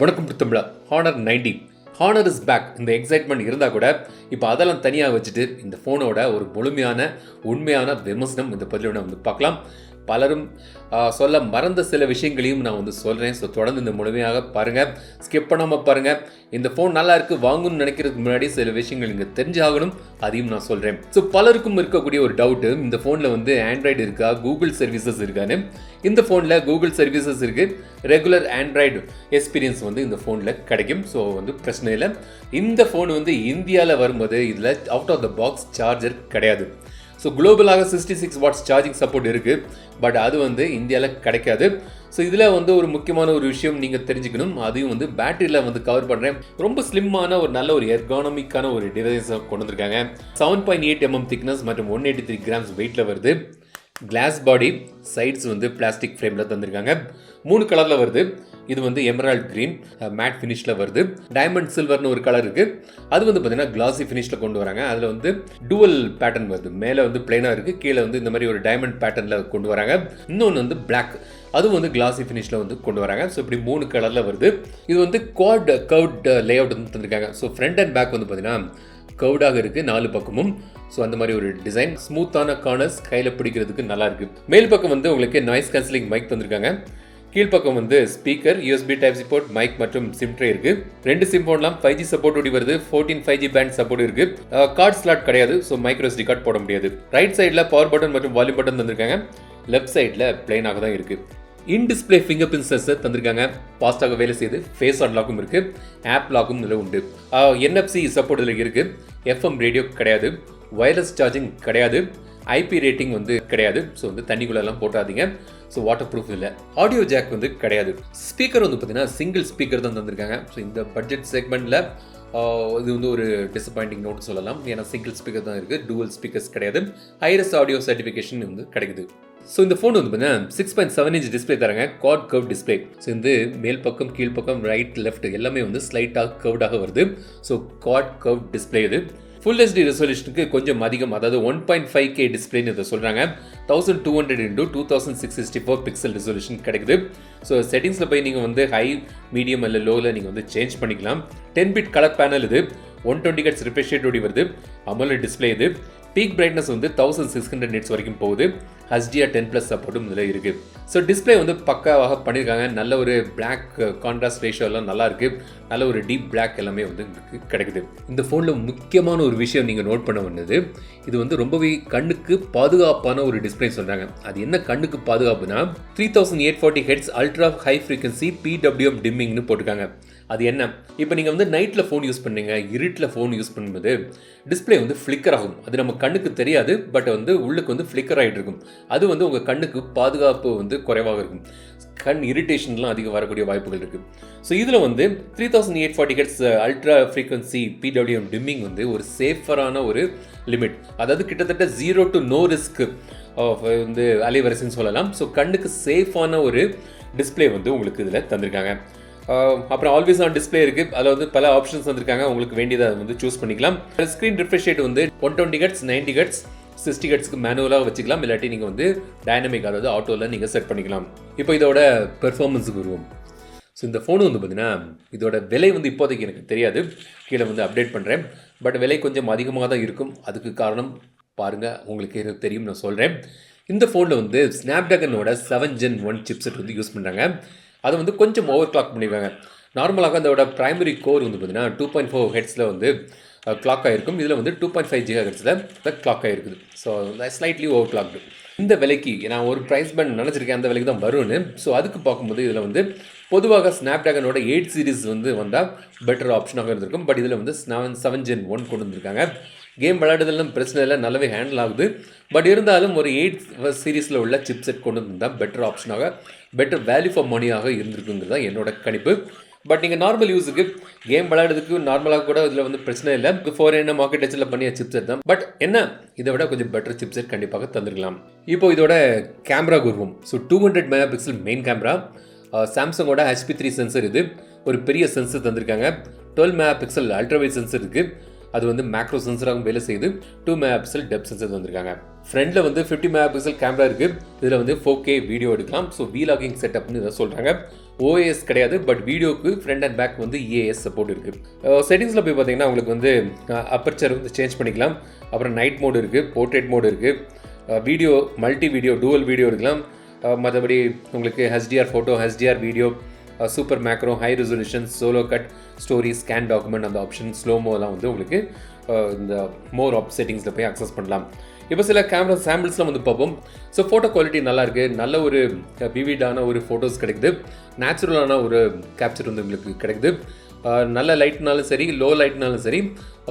வணக்கம் தமிழா. Honor 90 Honor is back. இந்த எக்ஸைட்மெண்ட் இருந்தால் கூட இப்போ அதெல்லாம் தனியாக வச்சுட்டு இந்த ஃபோனோட ஒரு முழுமையான உண்மையான விமர்சனம் இந்த பதிவில் வந்து பார்க்கலாம். பலரும் சொல்ல மறந்த சில விஷயங்களையும் நான் வந்து சொல்கிறேன். ஸோ தொடர்ந்து இந்த முழுமையாக பாருங்கள், ஸ்கிப் பண்ணாமல் பாருங்கள். இந்த ஃபோன் நல்லா இருக்குது வாங்கணும்னு நினைக்கிறதுக்கு முன்னாடி சில விஷயங்கள் இங்கே தெரிஞ்சாகணும், அதையும் நான் சொல்கிறேன். ஸோ பலருக்கும் இருக்கக்கூடிய ஒரு டவுட்டு, இந்த ஃபோனில் வந்து ஆண்ட்ராய்டு இருக்கா, கூகுள் சர்வீசஸ் இருக்கான்னு. இந்த ஃபோனில் கூகுள் சர்வீசஸ் இருக்குது, ரெகுலர் ஆண்ட்ராய்டு எக்ஸ்பீரியன்ஸ் வந்து இந்த ஃபோனில் கிடைக்கும். ஸோ வந்து பிரச்சனை இல்லை. இந்த ஃபோன் வந்து இந்தியாவில் வரும்போது இதில் out of the box charger கிடையாது. ஸோ குளோபலாக 66 வாட்ஸ் சார்ஜிங் சப்போர்ட் இருக்குது, பட் அது வந்து இந்தியாவில் கிடைக்காது. ஸோ இதில் வந்து ஒரு முக்கியமான ஒரு விஷயம் நீங்கள் தெரிஞ்சுக்கணும், அதையும் வந்து பேட்டரியில் வந்து கவர் பண்ணுறேன். ரொம்ப ஸ்லிம்மான ஒரு நல்ல ஒரு எர்கானமிக்கான ஒரு டிவைஸை கொண்டு வந்திருக்காங்க. 7.8 mm திக்னஸ் மற்றும் 183 கிராம்ஸ் வெயிட்டில் வருது. கிளாஸ் பாடி, சைட்ஸ் வந்து பிளாஸ்டிக் ஃப்ரேமில் தந்திருக்காங்க. 3 கலரில் வருது. இது வந்து எமரால்ட் கிரீன் மேட் ஃபினிஷில் வருது. டைமண்ட் சில்வர்னு ஒரு கலர் இருக்குது, அது வந்து பார்த்தீங்கன்னா கிளாசி ஃபினிஷில் கொண்டு வராங்க. அதில் வந்து டுவல் பேட்டர்ன் வருது. மேலே வந்து பிளைனாக இருக்குது, கீழே வந்து இந்த மாதிரி ஒரு டைமண்ட் பேட்டர்னில் கொண்டு வராங்க. இன்னொன்று வந்து பிளாக், அதுவும் வந்து கிளாசி ஃபினிஷில் வந்து கொண்டு வராங்க. ஸோ இப்படி 3 கலரில் வருது. இது வந்து குவாட் கர்வ்ட் லே அவுட் வந்து தந்திருக்காங்க. ஸோ ஃப்ரண்ட் அண்ட் பேக் வந்து பார்த்தீங்கன்னா கவுடாக இருக்குது 4 பக்கமும். ஸோ அந்த மாதிரி ஒரு டிசைன், ஸ்மூத்தான கார்னர்ஸ், கையில் பிடிக்கிறதுக்கு நல்லா இருக்குது. மேல் பக்கம் வந்து உங்களுக்கு நாய்ஸ் கேன்சலிங் மைக் தந்திருக்காங்க. கீழ்ப்பக்கம் வந்து ஸ்பீக்கர், USB டைப்-C போர்ட், மைக் மற்றும் சிம் ட்ரே இருக்குது. 2 சிம் போடலாம். 5G சப்போர்ட் ஓடி வருது. 14 5G பேண்ட் சப்போர்ட் இருக்குது. கார்டு ஸ்லாட் கிடையாது, ஸோ மைக்ரோ SD கார்டு போட முடியாது. ரைட் சைடில் பவர் பட்டன் மற்றும் வால்யூம் பட்டன் தந்திருக்காங்க. லெஃப்ட் சைடில் பிளைனாக தான் இருக்குது. In display finger print sensor தந்திருக்காங்க. ஃபாஸ்ட்டாக வேலை செய்யுது. ஃபேஸ் அன்லாக்கும் இருக்குது, ஆப் லாக்கும் இதில் உண்டு. NFC சப்போர்ட் இதில் இருக்குது. FM ரேடியோ கிடையாது. வயர்லெஸ் சார்ஜிங் கிடையாது. IP ரேட்டிங் வந்து கிடையாது. ஸோ வந்து தண்ணிக்குள்ளெல்லாம் போட்டாதீங்க. ஸோ வாட்டர் ப்ரூஃப் இல்லை. ஆடியோ ஜாக் வந்து கிடையாது. ஸ்பீக்கர் வந்து பார்த்தீங்கன்னா சிங்கிள் ஸ்பீக்கர் தான் தந்திருக்காங்க. ஸோ இந்த பட்ஜெட் செக்மெண்ட்டில் இது வந்து ஒரு டிசப்பாயிண்டிங் நோட் சொல்லலாம். ஏன்னா சிங்கிள் ஸ்பீக்கர் தான் இருக்குது, டூவல் ஸ்பீக்கர்ஸ் கிடையாது. ஹைரஸ் ஆடியோ சர்டிஃபிகேஷன் வந்து கிடைக்குது. ஸோ இந்த ஃபோன் வந்து பார்த்தீங்கன்னா 6.7 inch டிஸ்பிளே தராங்க. Quad curve display. ஸோ வந்து மேல் பக்கம், கீழ் பக்கம், ரைட் லெஃப்ட் எல்லாமே வந்து ஸ்லைட்டாக கர்வ்டாக வருது. ஸோ குவாட் கர்வ் டிஸ்பிளே இது. ஃபுல் HD ரெசல்யூஷனுக்கு கொஞ்சம் அதிகம், அதாவது 1.5K டிஸ்பிளேன்னு இதை சொல்கிறாங்க. 1200 x 2664 பிக்சல் ரெசல்யூஷன் கிடைக்குது. ஸோ செட்டிங்ஸில் போய் நீங்கள் வந்து ஹை, மீடியம் அல்ல லோவில் நீங்கள் வந்து சேஞ்ச் பண்ணிக்கலாம். 10-bit கலர் பேனல் இது. 120 Hz ரிஃப்ரெஷ் ரேட் ஓடி வருது. AMOLED டிஸ்பிளே இது. பீக் பிரைட்னஸ் வந்து 1600 nits வரைக்கும் போகுது. HDR10+ சப்போர்ட்டும் இதில் இருக்குது. ஸோ டிஸ்பிளே வந்து பக்காவாக பண்ணியிருக்காங்க. நல்ல ஒரு பிளாக் கான்ட்ராஸ்ட் ரேஷியோ எல்லாம் நல்லா இருக்குது. நல்ல ஒரு டீப் பிளாக் எல்லாமே வந்து கிடைக்குது. இந்த ஃபோனில் முக்கியமான ஒரு விஷயம் நீங்கள் நோட் பண்ண வேண்டியது, இது வந்து ரொம்பவே கண்ணுக்கு பாதுகாப்பான ஒரு டிஸ்பிளே சொல்கிறாங்க. அது என்ன கண்ணுக்கு பாதுகாப்புனா 3840 Hz ultra high frequency PWM டிம்மிங்னு போட்டிருக்காங்க. அது என்ன, இப்போ நீங்கள் வந்து நைட்டில் ஃபோன் யூஸ் பண்ணீங்க, இருட்டில் ஃபோன் யூஸ் பண்ணும்போது டிஸ்பிளே வந்து ஃப்ளிக்கர் ஆகும். அது நம்ம கண்ணுக்கு தெரியாது, பட் வந்து உள்ளுக்கு வந்து ஃப்ளிக்கர் ஆகிட்டு இருக்கும். அது வந்து உங்கள் கண்ணுக்கு பாதுகாப்பு வந்து குறைவாக இருக்கும். கண் இரிட்டேஷன்லாம் அதிகம் வரக்கூடிய வாய்ப்புகள் இருக்குது. ஸோ இதில் வந்து 3840 Hz ultra frequency PWM dimming வந்து ஒரு சேஃபரான ஒரு லிமிட், அதாவது கிட்டத்தட்ட 0 to no risk வந்து அலைவரிசைன்னு சொல்லலாம். ஸோ கண்ணுக்கு சேஃபான ஒரு டிஸ்பிளே வந்து உங்களுக்கு இதில் தந்திருக்காங்க. அப்புறம் ஆல்வேஸ் ஆன் டிஸ்பிளே இருக்குது. அதில் வந்து பல ஆப்ஷன்ஸ் வந்திருக்காங்க. உங்களுக்கு வேண்டியதை வந்து சூஸ் பண்ணிக்கலாம். ஸ்க்ரீன் ரிஃப்ரெஷ் ரேட் வந்து 120 Hz, 90 Hz, 60 Hzக்கு மேனுவலாக வச்சுக்கலாம். இல்லாட்டி நீங்கள் வந்து டைனமிக், அதாவது ஆட்டோவில் நீங்கள் செட் பண்ணிக்கலாம். இப்போ இதோட பெர்ஃபார்மன்ஸுக்கு வருவோம். ஸோ இந்த ஃபோனு வந்து பார்த்தீங்கன்னா இதோட விலை வந்து இப்போதைக்கு எனக்கு தெரியாது, கீழே வந்து அப்டேட் பண்ணுறேன். பட் விலை கொஞ்சம் அதிகமாக தான் இருக்கும். அதுக்கு காரணம் பாருங்கள், உங்களுக்கு எனக்கு தெரியும், நான் சொல்கிறேன். இந்த ஃபோனில் வந்து ஸ்னாப்டிராகனோட 7 Gen 1 சிப்செட் வந்து யூஸ் பண்ணுறாங்க. அதை வந்து கொஞ்சம் ஓவர் கிளாக் பண்ணியிருக்காங்க. நார்மலாக அதோட ப்ரைமரி கோர் வந்து பார்த்தீங்கன்னா 2.4 Hz வந்து கிளாக் ஆகிருக்கும். இதில் வந்து 2.5 GHz கிளாக் ஆகிருக்குது. So slightly over clocked. இந்த விலைக்கு நான் ஒரு ப்ரைஸ் பேண்ட் நினச்சிருக்கேன், அந்த விலைக்கு தான் வரும்னு. ஸோ அதுக்கு பார்க்கும்போது இதில் வந்து பொதுவாக ஸ்னாப்டிராகனோட 8 சீரிஸ் வந்து வந்தால் பெட்டர் ஆப்ஷனாக இருந்திருக்கும். பட் இதில் வந்து 7 Gen 1 கொண்டு வந்திருக்காங்க. கேம் விளையாடுறதுலாம் பிரச்சனை இல்லை, நல்லாவே ஹேண்டில் ஆகுது. பட் இருந்தாலும் ஒரு 8 சீரீஸில் உள்ள சிப் செட் கொண்டு வந்தால் பெட்டர் ஆப்ஷனாக, பெட்டர் வேல்யூ ஃபார் மணியாக இருந்திருக்குங்கிறது தான் என்னோட கணிப்பு. பட் நீங்கள் நார்மல் யூஸுக்கு கேம் விளையாடுறதுக்கு நார்மலாக கூட இதில் வந்து பிரச்சனை இல்லை. 4nm மார்க்கெட் டச்சில் பண்ணிய சிப் செட் தான். பட் என்ன, இதை விட கொஞ்சம் பெட்டர் சிப் செட் கண்டிப்பாக தந்துருக்கலாம். இப்போ இதோட கேமரா குருவும். So 200 MP main camera. சாம்சங்கோட HP3 சென்சர் இது. ஒரு பெரிய சென்சர் தந்திருக்காங்க. 12 MP அல்ட்ராவைட் சென்சர் இருக்குது. அது வந்து மேக்ரோ சென்சராகவும் வேலை செய்யுது. 2 MP டெப்த் சென்சர் தந்திருக்காங்க. ஃப்ரண்டில் வந்து 50 மெகா பிக்சல் கேமரா இருக்குது. இதில் வந்து 4K வீடியோ எடுக்கலாம். ஸோ வீலாகிங் செட்டப்னு இதை சொல்கிறாங்க. OAS கிடையாது, பட் வீடியோக்கு ஃப்ரண்ட் அண்ட் பேக் வந்து EAS சப்போர்ட் இருக்குது. செட்டிங்ஸில் போய் பார்த்தீங்கன்னா உங்களுக்கு வந்து அப்பர்ச்சர் வந்து சேஞ்ச் பண்ணிக்கலாம். அப்புறம் நைட் மோடு இருக்குது, போர்ட்ரேட் மோடு இருக்குது, video multi video dual video எடுக்கலாம். மற்றபடி உங்களுக்கு HDR photo, HDR video, super macro, high resolution, solo cut, story, scan document அந்த ஆப்ஷன், ஸ்லோமோலாம் வந்து உங்களுக்கு இந்த மோர் ஆப் செட்டிங்ஸில் போய் அக்சஸ் பண்ணலாம். இப்போ சில கேமரா சாம்பிள்ஸ்லாம் வந்து பார்ப்போம். ஸோ ஃபோட்டோ குவாலிட்டி நல்லாயிருக்கு, நல்ல ஒரு விவிடான ஒரு ஃபோட்டோஸ் கிடைக்குது, நேச்சுரலான ஒரு கேப்சர் வந்து உங்களுக்கு கிடைக்குது. நல்ல லைட்னாலும் சரி, லோ லைட்னாலும் சரி,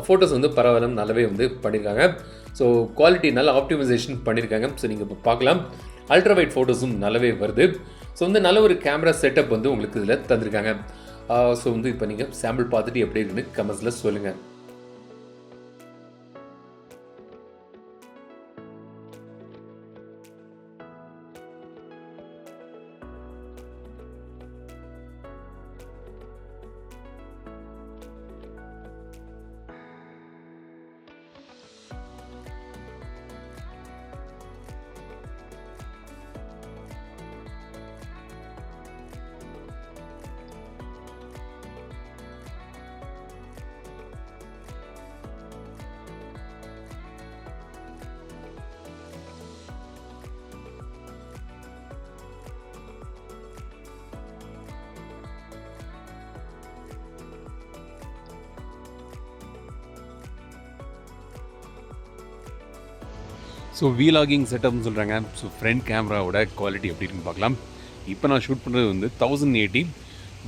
ஃபோட்டோஸ் வந்து பரவாயில்ல நல்லாவே வந்து பண்ணியிருக்காங்க. ஸோ குவாலிட்டி நல்ல ஆப்டிமைசேஷன் பண்ணியிருக்காங்க. ஸோ நீங்கள் இப்போ பார்க்கலாம், அல்ட்ரா வைட் ஃபோட்டோஸும் நல்லாவே வருது. ஸோ வந்து நல்ல ஒரு கேமரா செட்டப் வந்து உங்களுக்கு இதில் தந்திருக்காங்க. ஸோ வந்து இப்போ நீங்கள் சாம்பிள் பார்த்துட்டு எப்படி இருக்குன்னு கமெண்ட்ஸில் சொல்லுங்கள். ஸோ வீலாகிங் செட்டப்னு சொல்கிறாங்க. ஸோ ஃப்ரண்ட் கேமராவோட குவாலிட்டி எப்படி இருக்குன்னு பார்க்கலாம். இப்போ நான் ஷூட் பண்ணுறது வந்து 1080,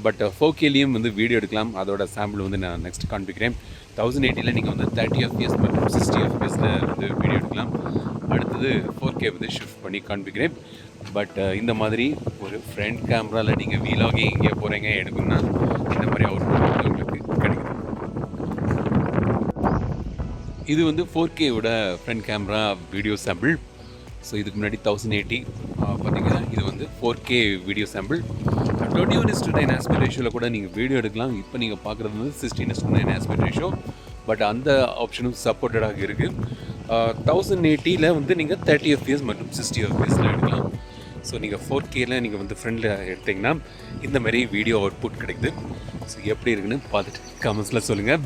பட் 4Kலேயும் வந்து வீடியோ எடுக்கலாம். அதோட சாம்பிள் வந்து நான் நெக்ஸ்ட் காண்பிக்கிறேன். 1080ல் நீங்கள் வந்து 30 FPS மற்றும் 60 FPSல வந்து வீடியோ எடுக்கலாம். அடுத்தது 4K வந்து ஷிஃப்ட் பண்ணி காண்பிக்கிறேன். பட் இந்த மாதிரி ஒரு ஃப்ரண்ட் கேமராவில் நீங்கள் வீலாகிங் எங்கே போகிறீங்க எடுக்கணும்னா இந்த மாதிரி அவுட்புட் வந்து உங்களுக்கு கிடைக்கும். இது வந்து 4Kவோட front camera video sample. So இதுக்கு முன்னாடி 1080 பார்த்தீங்கன்னா இது வந்து 4K வீடியோ சாம்பிள். 21:9 ஆஸ்பெக்ட் ரேஷியோவில் கூட நீங்கள் வீடியோ எடுக்கலாம். இப்போ நீங்கள் பார்க்குறது வந்து 16:9 ஆஸ்பெக்ட் ரேஷியோ, பட் அந்த ஆப்ஷனும் சப்போர்ட்டடாக இருக்குது. 1080ல் வந்து நீங்கள் 30 FPS மற்றும் 60 FPSல எடுக்கலாம். ஸோ நீங்கள் 4Kல நீங்கள் வந்து ஃப்ரண்டில் எடுத்திங்கன்னா இந்த மாதிரி வீடியோ அவுட்புட் கிடைக்குது. ஸோ எப்படி இருக்குன்னு பார்த்துட்டு கமெண்ட்ஸில் சொல்லுங்கள்.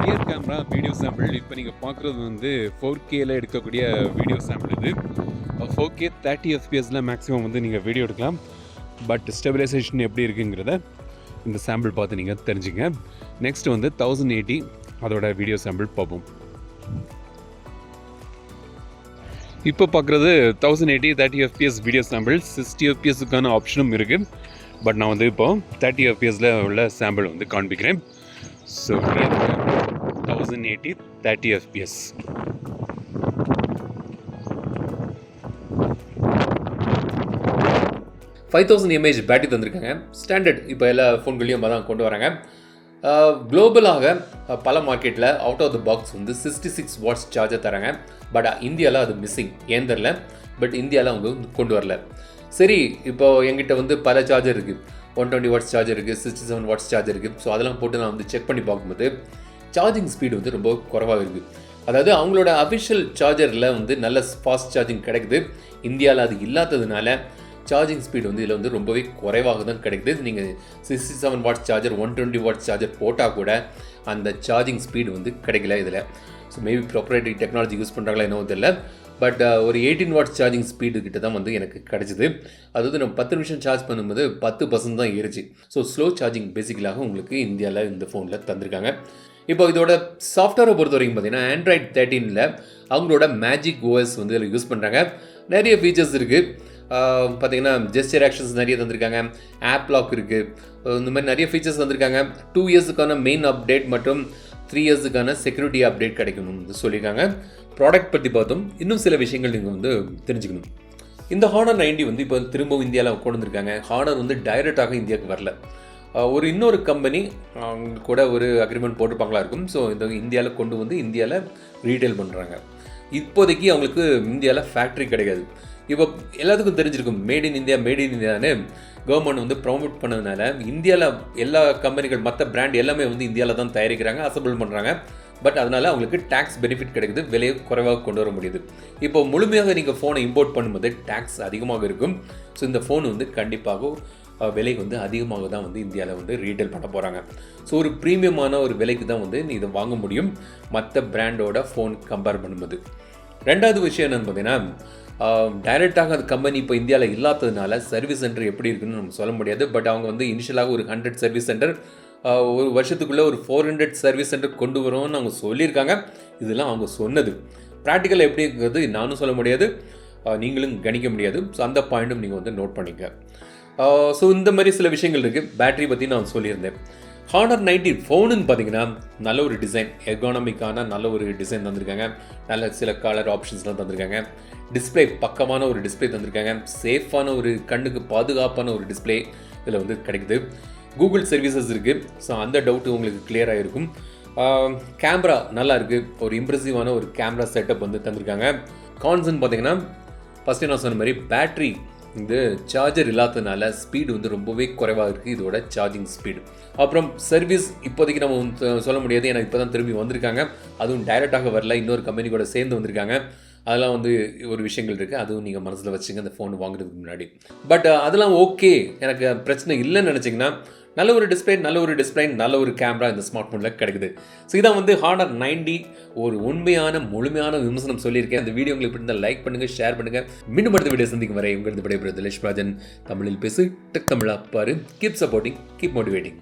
ரியர் கேமரா வீடியோ சாம்பிள் இப்போ நீங்கள் பார்க்குறது வந்து 4Kல எடுக்கக்கூடிய வீடியோ சாம்பிள். இது 4K 30 FPSல மேக்ஸிமம் வந்து நீங்கள் வீடியோ எடுக்கலாம். பட் ஸ்டெபிலைசேஷன் எப்படி இருக்குங்கிறத இந்த சாம்பிள் பார்த்து நீங்கள் தெரிஞ்சுங்க. நெக்ஸ்ட் வந்து 1080 அதோட வீடியோ சாம்பிள் பார்ப்போம். இப்போ பார்க்குறது 1080 30 FPS வீடியோ சாம்பிள். 60 FPSக்கான ஆப்ஷனும் இருக்குது. பட் நான் வந்து இப்போ 30 FPSல உள்ள சாம்பிள் வந்து காண்பிக்கிறேன். So 1080 30 FPS. mAh பேட்டரி தந்திருக்காங்க. ஸ்டாண்டர்ட் இப்போ எல்லா ஃபோன்களையும் தான் கொண்டு வராங்க. குளோபலாக பல மார்க்கெட்டில் அவுட் ஆஃப் த பாக்ஸ் வந்து 66 வாட்ஸ் சார்ஜர் தராங்க. பட் இந்தியாவில் அது மிஸ்ஸிங், ஏன் தெரில. பட் இந்தியாவில் அவங்க கொண்டு வரல. சரி, இப்போ எங்கிட்ட வந்து பல சார்ஜர் இருக்குது. 120 வாட்ஸ் சார்ஜர் இருக்குது, 67 வாட்ஸ் சார்ஜர் இருக்குது. ஸோ அதெல்லாம் போட்டு நான் வந்து செக் பண்ணி பார்க்கும்போது சார்ஜிங் ஸ்பீடு வந்து ரொம்ப குறைவாக இருக்குது. அதாவது அவங்களோட அஃபிஷியல் சார்ஜரில் வந்து நல்ல ஃபாஸ்ட் சார்ஜிங் கிடைக்குது. இந்தியாவில் அது இல்லாததுனால சார்ஜிங் ஸ்பீடு வந்து இதில் வந்து ரொம்பவே குறைவாக தான் கிடைக்குது. நீங்கள் 67 வாட்ஸ் சார்ஜர் 120 வாட்ஸ் சார்ஜர் போட்டால் கூட அந்த சார்ஜிங் ஸ்பீடு வந்து கிடைக்கல இதில். ஸோ மேபி ப்ராப்பரேட்டரி டெக்னாலஜி யூஸ் பண்ணுறாங்களா என்னவோ தெரியல. பட் ஒரு 18 வாட்ஸ் சார்ஜிங் ஸ்பீடு கிட்ட தான் வந்து எனக்கு கிடச்சிது. அதாவது நம்ம 10 நிமிஷம் சார்ஜ் பண்ணும்போது 10% தான் ஏறிச்சு. ஸோ ஸ்லோ சார்ஜிங் பேசிக்கலாக உங்களுக்கு இந்தியாவில் இந்த ஃபோனில் தந்திருக்காங்க. இப்போ இதோட சாஃப்ட்வேரை பொறுத்த வரைக்கும் பார்த்தீங்கன்னா Android 13ல் அவங்களோட மேஜிக் OS வந்து இதில் யூஸ் பண்ணுறாங்க. நிறைய ஃபீச்சர்ஸ் இருக்குது. பார்த்தீங்கன்னா ஜெஸ்டர் ஆக்ஷன்ஸ் நிறைய தந்திருக்காங்க. ஆப் லாக் இருக்குது. இந்த மாதிரி நிறைய ஃபீச்சர்ஸ் தந்திருக்காங்க. 2 இயர்ஸுக்கான மெயின் அப்டேட் மற்றும் 3 இயர்ஸுக்கான செக்யூரிட்டி அப்டேட் கிடைக்கணும்னு சொல்லியிருக்காங்க. ப்ராடக்ட் பற்றி பார்த்தோம். இன்னும் சில விஷயங்கள் நீங்கள் வந்து தெரிஞ்சுக்கணும். இந்த Honor 90 வந்து இப்போ திரும்பவும் இந்தியாவில் கொண்டு வந்திருக்காங்க. Honor வந்து டைரெக்டாக இந்தியாவுக்கு வரல. ஒரு இன்னொரு கம்பெனி கூட ஒரு அக்ரிமெண்ட் போட்டிருப்பாங்களா இருக்கும். ஸோ இந்த இந்தியாவில் கொண்டு வந்து இந்தியாவில் ரீட்டைல் பண்ணுறாங்க. இப்போதைக்கு அவங்களுக்கு இந்தியாவில் ஃபேக்ட்ரி கிடையாது. இப்போ எல்லாத்துக்கும் தெரிஞ்சிருக்கும், மேட் இன் இந்தியான்னு கவர்மெண்ட் வந்து ப்ரொமோட் பண்ணதுனால இந்தியாவில் எல்லா கம்பெனிகள் மற்ற பிராண்ட் எல்லாமே வந்து இந்தியாவில் தான் தயாரிக்கிறாங்க, அசம்பிள் பண்ணுறாங்க. பட் அதனால் அவங்களுக்கு டேக்ஸ் பெனிஃபிட் கிடைக்குது, விலையை குறைவாக கொண்டு வர முடியுது. இப்போ முழுமையாக நீங்கள் ஃபோனை இம்போர்ட் பண்ணும்போது டேக்ஸ் அதிகமாக இருக்கும். ஸோ இந்த ஃபோன் வந்து கண்டிப்பாக விலை வந்து அதிகமாக தான் வந்து இந்தியாவில் வந்து ரீட்டைல் பண்ண போகிறாங்க. ஸோ ஒரு ப்ரீமியமான ஒரு விலைக்கு தான் வந்து இதை வாங்க முடியும் மற்ற பிராண்டோட ஃபோன் கம்பேர் பண்ணும்போது. ரெண்டாவது விஷயம் என்னென்னு பார்த்தீங்கன்னா, டைரெக்டாக அந்த கம்பெனி இப்போ இந்தியாவில் இல்லாததுனால சர்வீஸ் சென்டர் எப்படி இருக்குன்னு நம்ம சொல்ல முடியாது. பட் அவங்க வந்து இனிஷியலாக ஒரு 100 சர்வீஸ் சென்டர், ஒரு வருஷத்துக்குள்ளே ஒரு 400 சர்வீஸ் சென்டர் கொண்டு வரோம்னு அவங்க சொல்லியிருக்காங்க. இதெல்லாம் அவங்க சொன்னது. ப்ராக்டிக்கலாக எப்படி இருக்கிறது நானும் சொல்ல முடியாது, நீங்களும் கணிக்க முடியாது. ஸோ அந்த பாயிண்ட்டும் நீங்கள் வந்து நோட் பண்ணிக்க. ஸோ இந்த மாதிரி சில விஷயங்கள் இருக்குது. பேட்டரி பற்றி நான் சொல்லியிருந்தேன். Honor 90 ஃபோனுன்னு பார்த்தீங்கன்னா நல்ல ஒரு டிசைன், எர்கானமிக்கான நல்ல ஒரு டிசைன் தந்திருக்காங்க. நல்ல சில கலர் ஆப்ஷன்ஸ்லாம் தந்திருக்காங்க. டிஸ்பிளே பக்கமான ஒரு டிஸ்பிளே தந்திருக்காங்க. சேஃபான ஒரு கண்ணுக்கு பாதுகாப்பான ஒரு டிஸ்பிளே இதில் வந்து கிடைக்குது. கூகுள் சர்வீசஸ் இருக்குது. ஸோ அந்த டவுட்டு உங்களுக்கு கிளியராக இருக்கும். கேமரா நல்லா இருக்குது, ஒரு இம்ப்ரெசிவான ஒரு கேமரா செட்டப் வந்து தந்திருக்காங்க. கான்ஸ்ன்னு பார்த்தீங்கன்னா ஃபஸ்ட்டு நான் சொன்ன மாதிரி பேட்ரி இந்த சார்ஜர் இல்லாததுனால ஸ்பீடு வந்து ரொம்பவே குறைவாக இருக்குது இதோட சார்ஜிங் ஸ்பீடு. அப்புறம் சர்வீஸ் இப்போதைக்கு நம்ம சொல்ல முடியாது, ஏன்னா இப்போ தான் திரும்பி வந்திருக்காங்க. அதுவும் டைரெக்டாக வரல, இன்னொரு கம்பெனி கூட சேர்ந்து வந்திருக்காங்க. அதெல்லாம் வந்து ஒரு விஷயங்கள் இருக்குது, அதுவும் நீங்கள் மனசில் வச்சுங்க அந்த ஃபோன் வாங்குறதுக்கு முன்னாடி. பட் அதெல்லாம் ஓகே, எனக்கு பிரச்சனை இல்லைன்னு நினச்சிங்கன்னா நல்ல ஒரு டிஸ்பிளே, நல்ல ஒரு கேமரா இந்த ஸ்மார்ட் ஃபோனில் கிடைக்குது. ஸோ இதான் வந்து Honor 90 ஒரு உண்மையான முழுமையான விமர்சனம் சொல்லியிருக்கேன். அந்த வீடியோ உங்களுக்கு பிடிச்சிருந்தால் லைக் பண்ணுங்கள், ஷேர் பண்ணுங்கள். மீண்டும் அடுத்த வீடியோ சந்திக்கும் வரை உங்களது விடைபெறுவது லட்சுமி ராஜன். தமிழில் பேசு, டெக் தமிழா பாரு. Keep supporting, keep motivating.